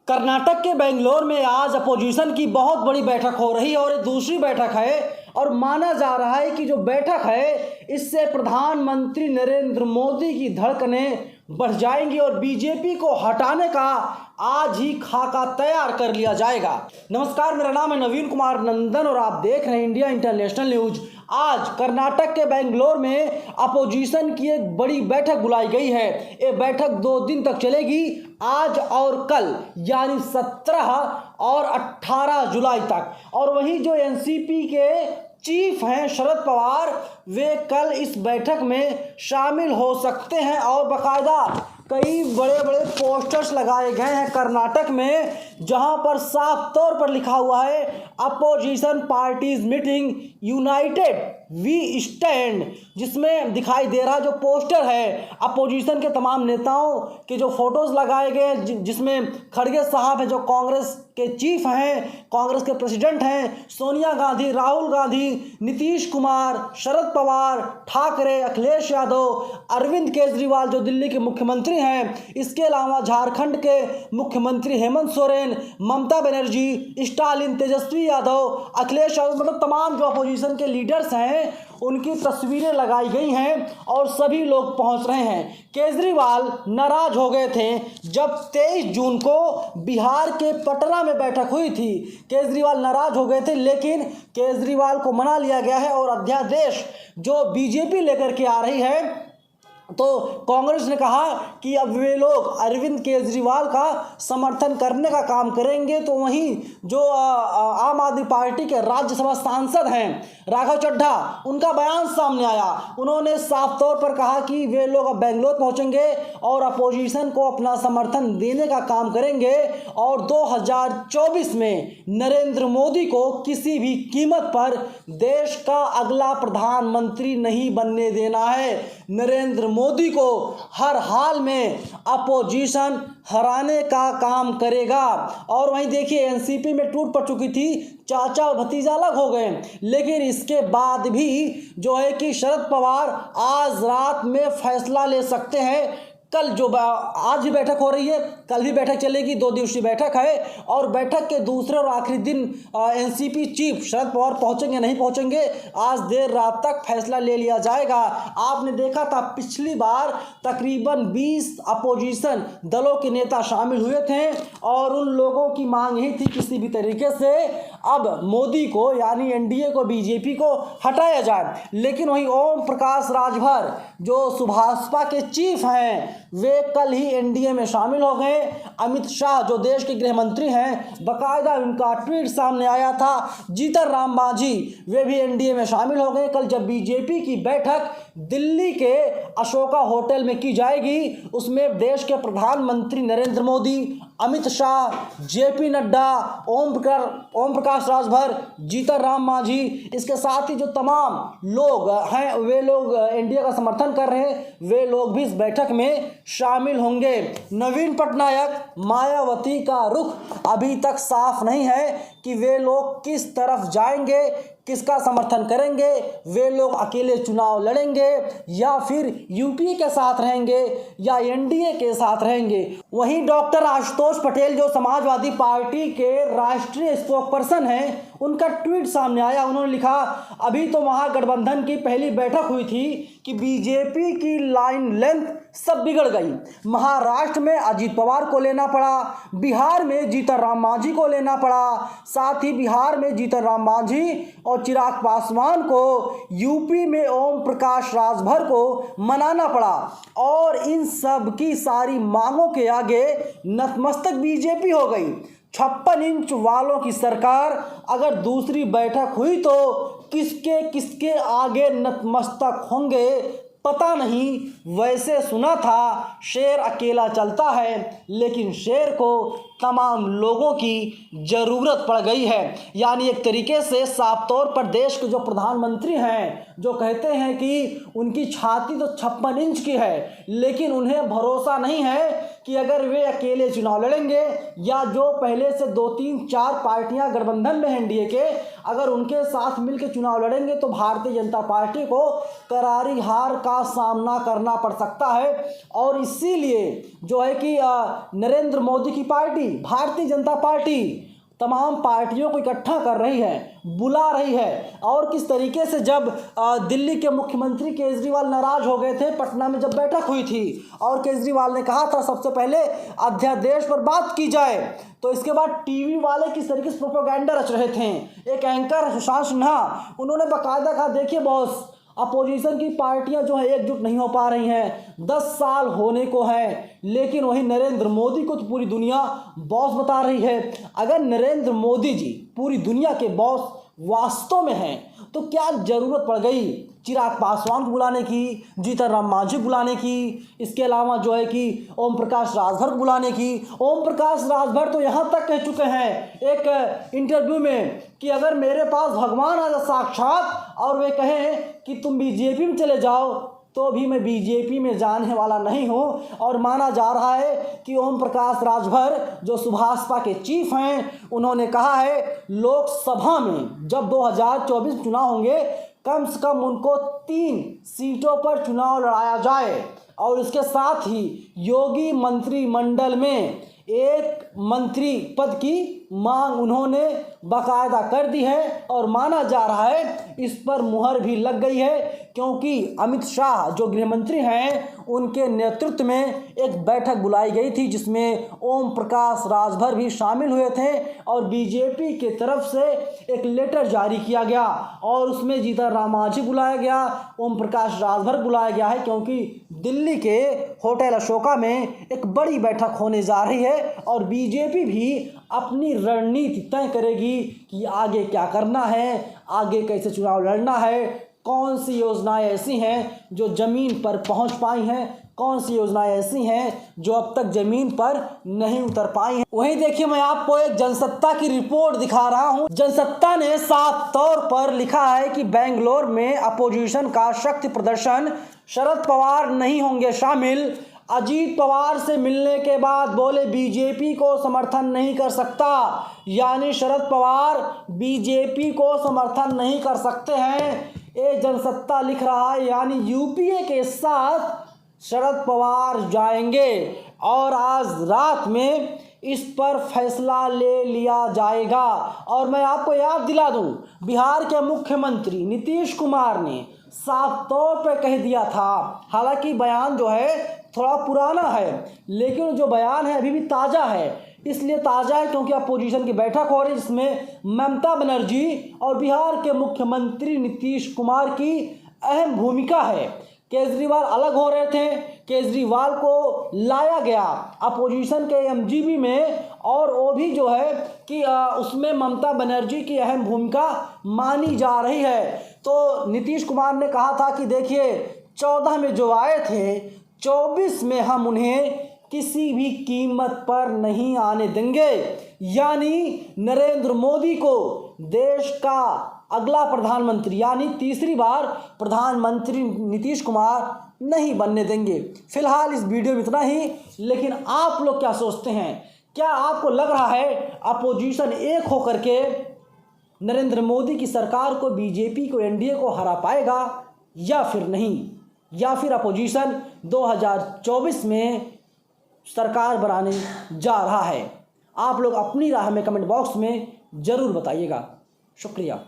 कर्नाटक के बेंगलोर में आज अपोजिशन की बहुत बड़ी बैठक हो रही है और ये दूसरी बैठक है और माना जा रहा है कि जो बैठक है इससे प्रधानमंत्री नरेंद्र मोदी की धड़कनें बढ़ जाएंगी और बीजेपी को हटाने का आज ही खाका तैयार कर लिया जाएगा। नमस्कार, मेरा नाम है नवीन कुमार नंदन और आप देख रहे हैं इंडिया इंटरनेशनल न्यूज। आज कर्नाटक के बेंगलोर में अपोजिशन की एक बड़ी बैठक बुलाई गई है। ये बैठक 2 दिन तक चलेगी, आज और कल, यानी 17 और 18 जुलाई तक। और वहीं जो एनसीपी के चीफ हैं शरद पवार, वे कल इस बैठक में शामिल हो सकते हैं और बाकायदा कई बड़े बड़े पोस्टर्स लगाए गए हैं कर्नाटक में, जहां पर साफ तौर पर लिखा हुआ है opposition parties meeting united we stand, जिसमें दिखाई दे रहा जो पोस्टर है अपोजिशन के तमाम नेताओं के जो फोटोज लगाए गए हैं, जिसमें खड़गे साहब हैं जो कांग्रेस के चीफ हैं, कांग्रेस के प्रेसिडेंट हैं, सोनिया गांधी, राहुल गांधी, नीतीश कुमार, शरद पवार, ठाकरे, अखिलेश यादव, अरविंद केजरीवाल जो दिल्ली के मुख्यमंत्री हैं, इसके अलावा झारखंड के मुख्यमंत्री हेमंत सोरेन, ममता बनर्जी, स्टालिन, तेजस्वी यादव, अखिलेश यादव, मतलब तमाम जो अपोजिशन के लीडर्स हैं उनकी तस्वीरें लगाई गई हैं और सभी लोग पहुंच रहे हैं। केजरीवाल नाराज हो गए थे जब 23 जून को बिहार के पटना में बैठक हुई थी। केजरीवाल नाराज हो गए थे, लेकिन केजरीवाल को मना लिया गया है और अध्यादेश जो बीजेपी लेकर के आ रही है, तो कांग्रेस ने कहा कि अब वे लोग अरविंद केजरीवाल का समर्थन करने का काम करेंगे। तो वहीं जो आम आदमी पार्टी के राज्यसभा सांसद हैं राघव चड्ढा, उनका बयान सामने आया। उन्होंने साफ तौर पर कहा कि वे लोग अब बेंगलोर पहुंचेंगे और अपोजिशन को अपना समर्थन देने का काम करेंगे और 2024 में नरेंद्र मोदी को किसी भी कीमत पर देश का अगला प्रधानमंत्री नहीं बनने देना है। नरेंद्र मोदी को हर हाल में अपोजिशन हराने का काम करेगा। और वहीं देखिए एनसीपी में टूट पड़ चुकी थी, चाचा और भतीजा अलग हो गए, लेकिन इसके बाद भी जो है कि शरद पवार आज रात में फैसला ले सकते हैं। कल जो आज भी बैठक हो रही है, कल भी बैठक चलेगी, 2 दिवसीय बैठक है और बैठक के दूसरे और आखिरी दिन एनसीपी चीफ शरद पवार पहुंचेंगे नहीं पहुंचेंगे, आज देर रात तक फैसला ले लिया जाएगा। आपने देखा था पिछली बार तकरीबन 20 अपोजिशन दलों के नेता शामिल हुए थे और उन लोगों की मांग यही थी किसी भी तरीके से अब मोदी को यानी एनडीए को, बीजेपी को हटाया जाए। लेकिन वहीं ओम प्रकाश राजभर जो सुभाषपा के चीफ हैं, वे कल ही एनडीए में शामिल हो गए। अमित शाह जो देश के गृह मंत्री हैं, बकायदा उनका ट्वीट सामने आया था। जीतन राम मांझी वे भी एनडीए में शामिल हो गए। कल जब बीजेपी की बैठक दिल्ली के अशोका होटल में की जाएगी, उसमें देश के प्रधानमंत्री नरेंद्र मोदी, अमित शाह, जेपी नड्डा, ओम प्रकाश राजभर, जीतन राम मांझी, इसके साथ ही जो तमाम लोग हैं वे लोग एनडीए का समर्थन कर रहे हैं, वे लोग भी इस बैठक में शामिल होंगे। नवीन पटनायक, मायावती का रुख अभी तक साफ नहीं है कि वे लोग किस तरफ जाएंगे, किसका समर्थन करेंगे। वे लोग अकेले चुनाव लड़ेंगे या फिर यूपीए के साथ रहेंगे या एनडीए के साथ रहेंगे। वहीं डॉक्टर आशुतोष पटेल जो समाजवादी पार्टी के राष्ट्रीय स्पोक्सपर्सन हैं, उनका ट्वीट सामने आया। उन्होंने लिखा, अभी तो महागठबंधन की पहली बैठक हुई थी कि बीजेपी की लाइन लेंथ सब बिगड़ गई। महाराष्ट्र में अजीत पवार को लेना पड़ा, बिहार में जीतन राम मांझी को लेना पड़ा, साथ ही बिहार में जीतन राम मांझी और चिराग पासवान को, यूपी में ओम प्रकाश राजभर को मनाना पड़ा और इन सब की सारी मांगों के आगे नतमस्तक बीजेपी हो गई। 56 इंच वालों की सरकार अगर दूसरी बैठक हुई तो किसके किसके आगे नतमस्तक होंगे पता नहीं। वैसे सुना था शेर अकेला चलता है, लेकिन शेर को तमाम लोगों की ज़रूरत पड़ गई है। यानी एक तरीके से साफ तौर पर देश के जो प्रधानमंत्री हैं, जो कहते हैं कि उनकी छाती तो 56 इंच की है, लेकिन उन्हें भरोसा नहीं है कि अगर वे अकेले चुनाव लड़ेंगे या जो पहले से 2-3-4 पार्टियां गठबंधन में एनडीए के, अगर उनके साथ मिलकर चुनाव लड़ेंगे तो भारतीय जनता पार्टी को करारी हार का सामना करना पड़ सकता है। और इसीलिए जो है कि नरेंद्र मोदी की पार्टी भारतीय जनता पार्टी तमाम पार्टियों को इकट्ठा कर रही है, बुला रही है। और किस तरीके से जब दिल्ली के मुख्यमंत्री केजरीवाल नाराज हो गए थे, पटना में जब बैठक हुई थी और केजरीवाल ने कहा था सबसे पहले अध्यादेश पर बात की जाए, तो इसके बाद टीवी वाले किस तरीके से प्रोपेगेंडा रच रहे थे। एक एंकर सुशांत सिन्हा, उन्होंने बाकायदा कहा देखिए बॉस, अपोजिशन की पार्टियां जो है एकजुट नहीं हो पा रही हैं, 10 साल होने को है, लेकिन वही नरेंद्र मोदी को तो पूरी दुनिया बॉस बता रही है। अगर नरेंद्र मोदी जी पूरी दुनिया के बॉस वास्तव में हैं तो क्या ज़रूरत पड़ गई चिराग पासवान को बुलाने की, जीतन राम मांझी बुलाने की, इसके अलावा जो है कि ओम प्रकाश राजभर को बुलाने की। ओम प्रकाश राजभर तो यहाँ तक कह चुके हैं एक इंटरव्यू में कि अगर मेरे पास भगवान आ जाए साक्षात और वे कहें कि तुम बीजेपी में चले जाओ तो भी मैं बीजेपी में जाने वाला नहीं हूं। और माना जा रहा है कि ओम प्रकाश राजभर जो सुभाषपा के चीफ हैं, उन्होंने कहा है लोकसभा में जब 2024 चुनाव होंगे कम से कम उनको 3 सीटों पर चुनाव लड़ाया जाए। और इसके साथ ही योगी मंत्रिमंडल में एक मंत्री पद की मांग उन्होंने बाकायदा कर दी है और माना जा रहा है इस पर मुहर भी लग गई है, क्योंकि अमित शाह जो गृह मंत्री हैं उनके नेतृत्व में एक बैठक बुलाई गई थी जिसमें ओम प्रकाश राजभर भी शामिल हुए थे और बीजेपी की तरफ से एक लेटर जारी किया गया और उसमें जीतन राम मांझी बुलाया गया, ओम प्रकाश राजभर बुलाया गया है, क्योंकि दिल्ली के होटल अशोका में एक बड़ी बैठक होने जा रही है और बीजेपी भी अपनी रणनीति तय करेगी कि आगे क्या करना है, आगे कैसे चुनाव लड़ना है, कौन सी योजनाएं ऐसी हैं जो ज़मीन पर पहुंच पाई हैं, कौन सी योजनाएं ऐसी हैं जो अब तक ज़मीन पर नहीं उतर पाई हैं। वहीं देखिए मैं आपको एक जनसत्ता की रिपोर्ट दिखा रहा हूं। जनसत्ता ने साफ तौर पर लिखा है कि बेंगलोर में अपोजिशन का शक्ति प्रदर्शन, शरद पवार नहीं होंगे शामिल। अजीत पवार से मिलने के बाद बोले बीजेपी को समर्थन नहीं कर सकता, यानी शरद पवार बीजेपी को समर्थन नहीं कर सकते हैं, ये जनसत्ता लिख रहा है। यानी यूपीए के साथ शरद पवार जाएंगे और आज रात में इस पर फैसला ले लिया जाएगा। और मैं आपको याद दिला दूं, बिहार के मुख्यमंत्री नीतीश कुमार ने साफ तौर पर कह दिया था, हालांकि बयान जो है थोड़ा पुराना है लेकिन जो बयान है अभी भी ताज़ा है। इसलिए ताज़ा है क्योंकि अपोजिशन की बैठक हो रही है जिसमें ममता बनर्जी और बिहार के मुख्यमंत्री नीतीश कुमार की अहम भूमिका है। केजरीवाल अलग हो रहे थे, केजरीवाल को लाया गया अपोजिशन के एमजीबी में और वो भी जो है कि उसमें ममता बनर्जी की अहम भूमिका मानी जा रही है। तो नीतीश कुमार ने कहा था कि देखिए 14 में जो आए थे 24 में हम उन्हें किसी भी कीमत पर नहीं आने देंगे। यानी नरेंद्र मोदी को देश का अगला प्रधानमंत्री यानी तीसरी बार प्रधानमंत्री नीतीश कुमार नहीं बनने देंगे। फिलहाल इस वीडियो में इतना ही, लेकिन आप लोग क्या सोचते हैं? क्या आपको लग रहा है अपोजिशन एक होकर के नरेंद्र मोदी की सरकार को, बीजेपी को, एनडीए को हरा पाएगा या फिर नहीं, या फिर अपोजिशन 2024 में सरकार बनाने जा रहा है? आप लोग अपनी राय हमें कमेंट बॉक्स में ज़रूर बताइएगा। शुक्रिया।